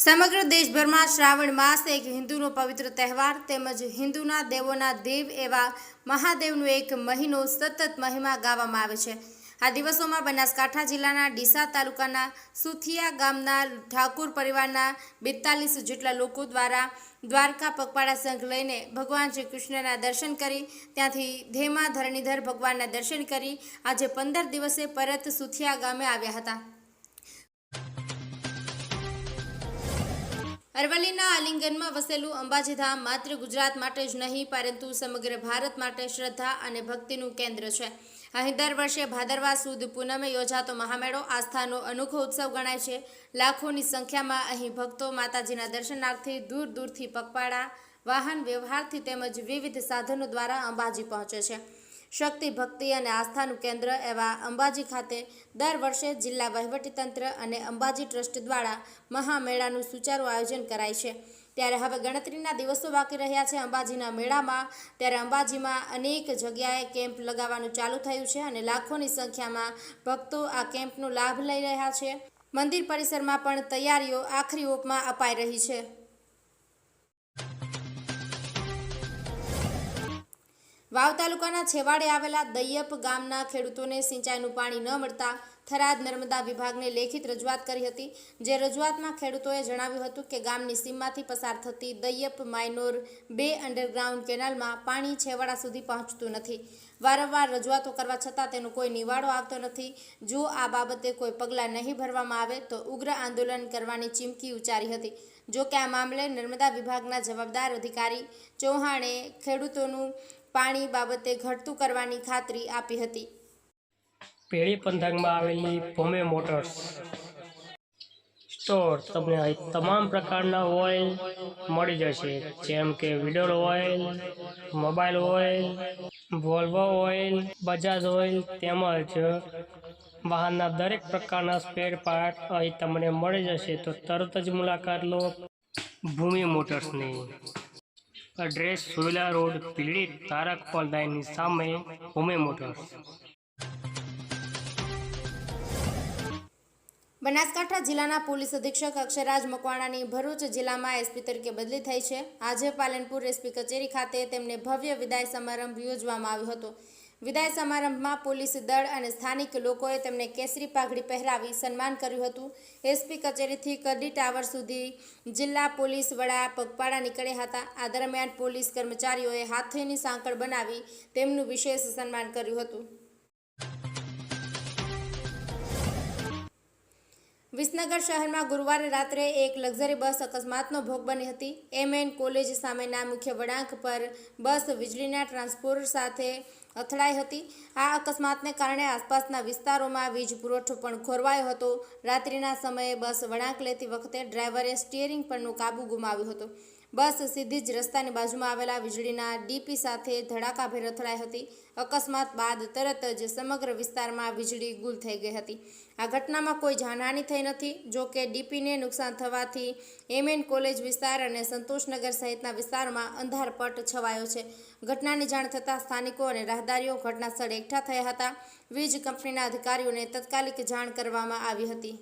સમગ્ર દેશભરમાં શ્રાવણ માસ એક હિન્દુનો પવિત્ર તહેવાર તેમજ હિન્દુના દેવોના દેવ એવા મહાદેવનો એક મહિનો સતત મહિમા ગાવામાં આવે છે। આ દિવસોમાં બનાસકાંઠા જિલ્લાના ડીસા તાલુકાના સુથિયા ગામના ઠાકુર પરિવારના 42 જેટલા લોકો દ્વારા દ્વારકા પગપાળા સંઘ લઈને ભગવાન શ્રી કૃષ્ણના દર્શન કરી ત્યાંથી ધેમા ધરણીધર ભગવાનના દર્શન કરી આજે 15 દિવસે પરત સુથિયા ગામે આવ્યા હતા। અરવલ્લીના આલિંગનમાં વસેલું અંબાજી ધામ માત્ર ગુજરાત માટે જ નહીં પરંતુ સમગ્ર ભારત માટે શ્રદ્ધા અને ભક્તિનું કેન્દ્ર છે। અહીં દર વર્ષે ભાદરવા સુદ પૂનમે યોજાતો મહામેળો આસ્થાનો અનોખો ઉત્સવ ગણાય છે। લાખોની સંખ્યામાં અહીં ભક્તો માતાજીના દર્શનાર્થે દૂર દૂરથી પગપાળા વાહન વ્યવહારથી તેમજ વિવિધ સાધનો દ્વારા અંબાજી પહોંચે છે। શક્તિ ભક્તિ અને આસ્થાનું કેન્દ્ર એવા અંબાજી ખાતે દર વર્ષે જિલ્લા વહીવટીતંત્ર અને અંબાજી ટ્રસ્ટ દ્વારા મહામેળાનું સુચારું આયોજન કરાય છે। ત્યારે હવે ગણતરીના દિવસો બાકી રહ્યા છે અંબાજીના મેળામાં। ત્યારે અંબાજીમાં અનેક જગ્યાએ કેમ્પ લગાવવાનું ચાલુ થયું છે અને લાખોની સંખ્યામાં ભક્તો આ કેમ્પનો લાભ લઈ રહ્યા છે। મંદિર પરિસરમાં પણ તૈયારીઓ આખરી ઓપમાં અપાઈ રહી છે। વાવ તાલુકાના છેવાડે આવેલા દૈયપ ગામના ખેડૂતોને સિંચાઈનું પાણી ન મળતા થરાદ નર્મદા વિભાગને લેખિત રજૂઆત કરી હતી। જે રજૂઆતમાં ખેડૂતોએ જણાવ્યું હતું કે ગામની સીમમાંથી પસાર થતી દૈયપ માઇનોર 2 અંડરગ્રાઉન્ડ કેનાલમાં પાણી છેવાડા સુધી પહોંચતું નથી। વારંવાર રજૂઆતો કરવા છતાં તેનો કોઈ નિવાડો આવતો નથી। જો આ બાબતે કોઈ પગલાં નહીં ભરવામાં આવે તો ઉગ્ર આંદોલન કરવાની ચીમકી ઉચ્ચારી હતી। જો કે આ મામલે નર્મદા વિભાગના જવાબદાર અધિકારી ચૌહાણે ખેડૂતોનું પાણી બાબતે ઘટતું કરવાની ખાતરી આપી હતી। પેઢી પંથકમાં આવેલી ભૂમે મોટર્સ સ્ટોર તમને અહીં તમામ પ્રકારના ઓઇલ મળી જશે, જેમ કે Veedol oil, Mobil oil, Volvo oil, Bajaj oil તેમજ વાહનના દરેક પ્રકારના સ્પેર પાર્ટ અહીં તમને મળી જશે। તો તરત જ મુલાકાત લો ભૂમિ મોટર્સની। એડ્રેસ સોયલા રોડ, પીડી તારક ઓનલાઈનની સામે ભૂમિ મોટર્સ। બનાસકાંઠા જિલ્લાના પોલીસ અધિક્ષક અક્ષરાજ મકવાણાની ભરૂચ જિલ્લામાં એસપી તરીકે બદલી થઈ છે। આજે પાલનપુર એસપી કચેરી ખાતે તેમને ભવ્ય વિદાય સમારંભ યોજવામાં આવ્યો હતો। વિદાય સમારંભમાં પોલીસ દળ અને સ્થાનિક લોકોએ તેમને કેસરી પાઘડી પહેરાવી સન્માન કર્યું હતું। એસપી કચેરીથી કડી ટાવર સુધી જિલ્લા પોલીસ વડા પગપાળા નીકળ્યા હતા। આ દરમિયાન પોલીસ કર્મચારીઓએ હાથેની સાંકળ બનાવી તેમનું વિશેષ સન્માન કર્યું હતું। વિસનગર શહેરમાં ગુરુવારે રાત્રે એક લક્ઝરી બસ અકસ્માતનો ભોગ બની હતી। MN કોલેજ સામેના મુખ્ય વળાંક પર બસ વીજળીના ટ્રાન્સફોર્મર સાથે અથડાઈ હતી। આ અકસ્માતને કારણે આસપાસના વિસ્તારોમાં વીજ પુરવઠો પણ ખોરવાયો હતો। રાત્રિના સમયે બસ વળાંક લેતી વખતે ડ્રાઈવરે સ્ટીયરિંગ પરનો કાબુ ગુમાવ્યો હતો। બસ સીધી જ રસ્તાની બાજુમાં આવેલા વીજળીના ડીપી સાથે ધડાકાભેર અથડાઈ હતી। અકસ્માત બાદ તરત જ સમગ્ર વિસ્તારમાં વીજળી ગુલ થઈ ગઈ હતી। આ ઘટનામાં કોઈ જાનહાનિ થઈ નથી। જો કે ડીપીને નુકસાન થવાથી MN કોલેજ વિસ્તાર અને સંતોષનગર સહિતના વિસ્તારમાં અંધારપટ છવાયો છે। ઘટનાની જાણ થતાં સ્થાનિકો અને રાહદારીઓ ઘટના સ્થળે એકઠા થયા હતા। વીજ કંપનીના અધિકારીઓને તાત્કાલિક જાણ કરવામાં આવી હતી।